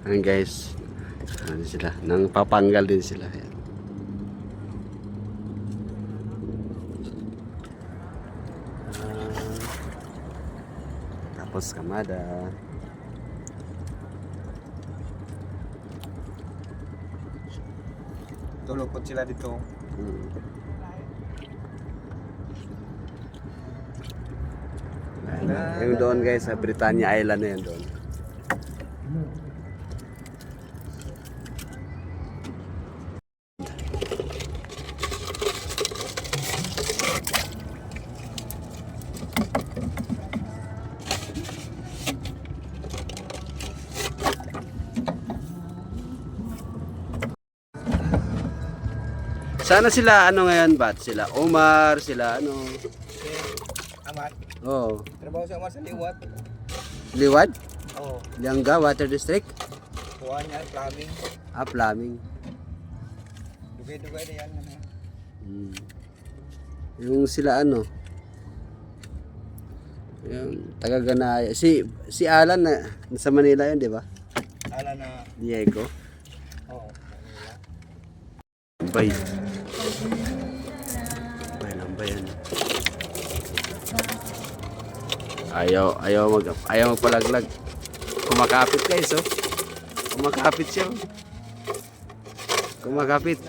Ayan guys. Ano sila? Nang papanggal din sila. Ayan. Tapos kamada. Tulog po sila dito. Yung doon guys, sa Britannia Island na yun doon. Sana sila ano ngayon bat? Sila Omar, sila ano? Amat. Oh, Trabaho si Amat sa liwat. Liwad? Oo. Liangga Water District? Kuha niya, plumbing. Plumbing. Dugay-dugay na yan. Hmm. Yung sila ano? Yung taga-Ganaya. Si Alan na sa Manila yun, di ba? Ala na. Diego. Oo. Lambay. Lambay yan. Ayaw magpalaglag. Kumakapit guys, oh. Kumakapit siya. Oh. Kumakapit.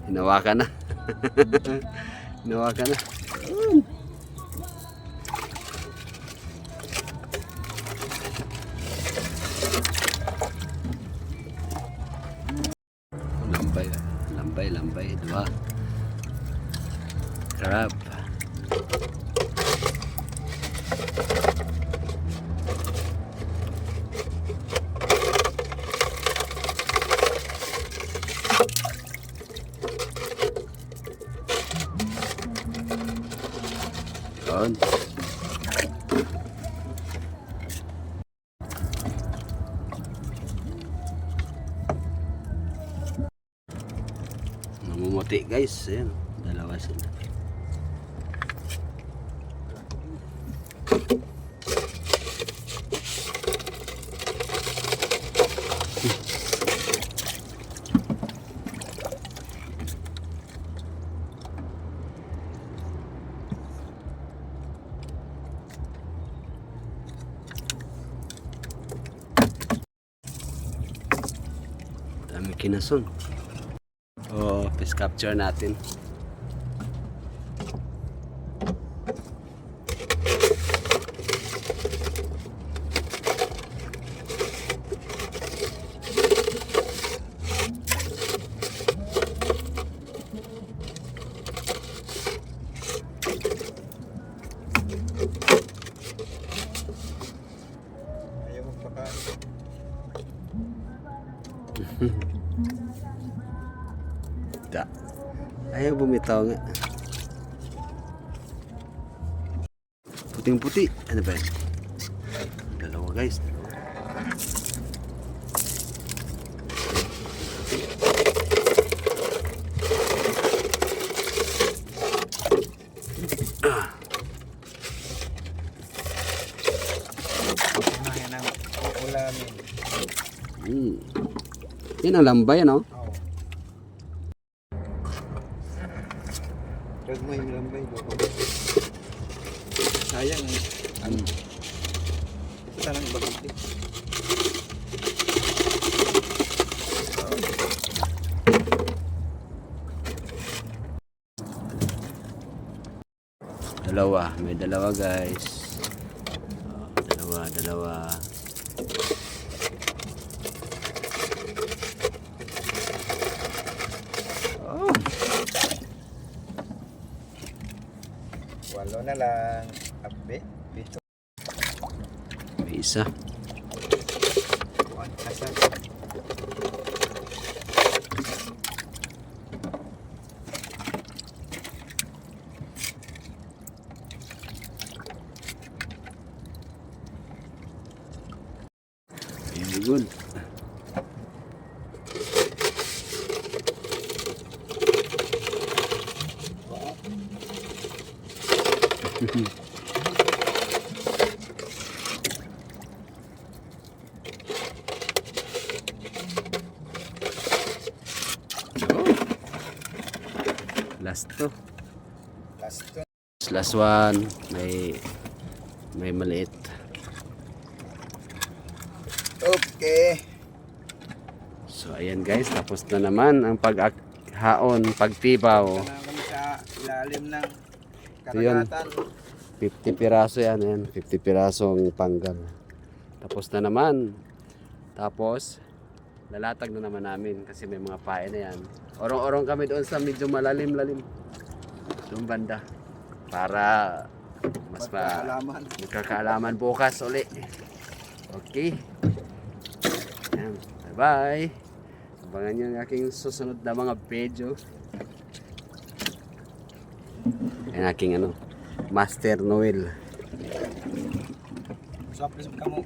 Hinawakan na. Hinawakan na. Lambay, dua. Crab. Yun. Namumuti guys, ayan, dalawa sila. Dami kinason. Oh, fish capture natin. Ayaw magpakain. Da. Ayaw bumitaw nga. Puting-puti. Ano ba yan? Dalawa guys. Yan ang ulamin. Yan ang lambay, ano? Oo. Huwag mo yung lambay. Sayang eh. Ano? Ito tanang bakit eh. Dalawa. May dalawa guys. Dalawa. Oh. Walo na lang. Ape. Pito. May isa. Asan. Very good. Last to. Last to. Last one. May maliit. Okay. So ayan guys, tapos na naman ang paghaon, pagtibaw. Ito na kami sa ilalim ng Yun. karagatan. 50 piraso yan, ayan. 50 pirasong panggal. Tapos na naman. Tapos, lalatag na naman namin kasi may mga pae na yan. Orong-orong kami doon sa medyo malalim-lalim. Doon banda. Para mas Magkaalaman. magkakaalaman bukas uli. Okay. Ayan. Bye-bye. Abangan nyo ang aking susunod na mga video. Ang aking Master Noel. So, please, kamu,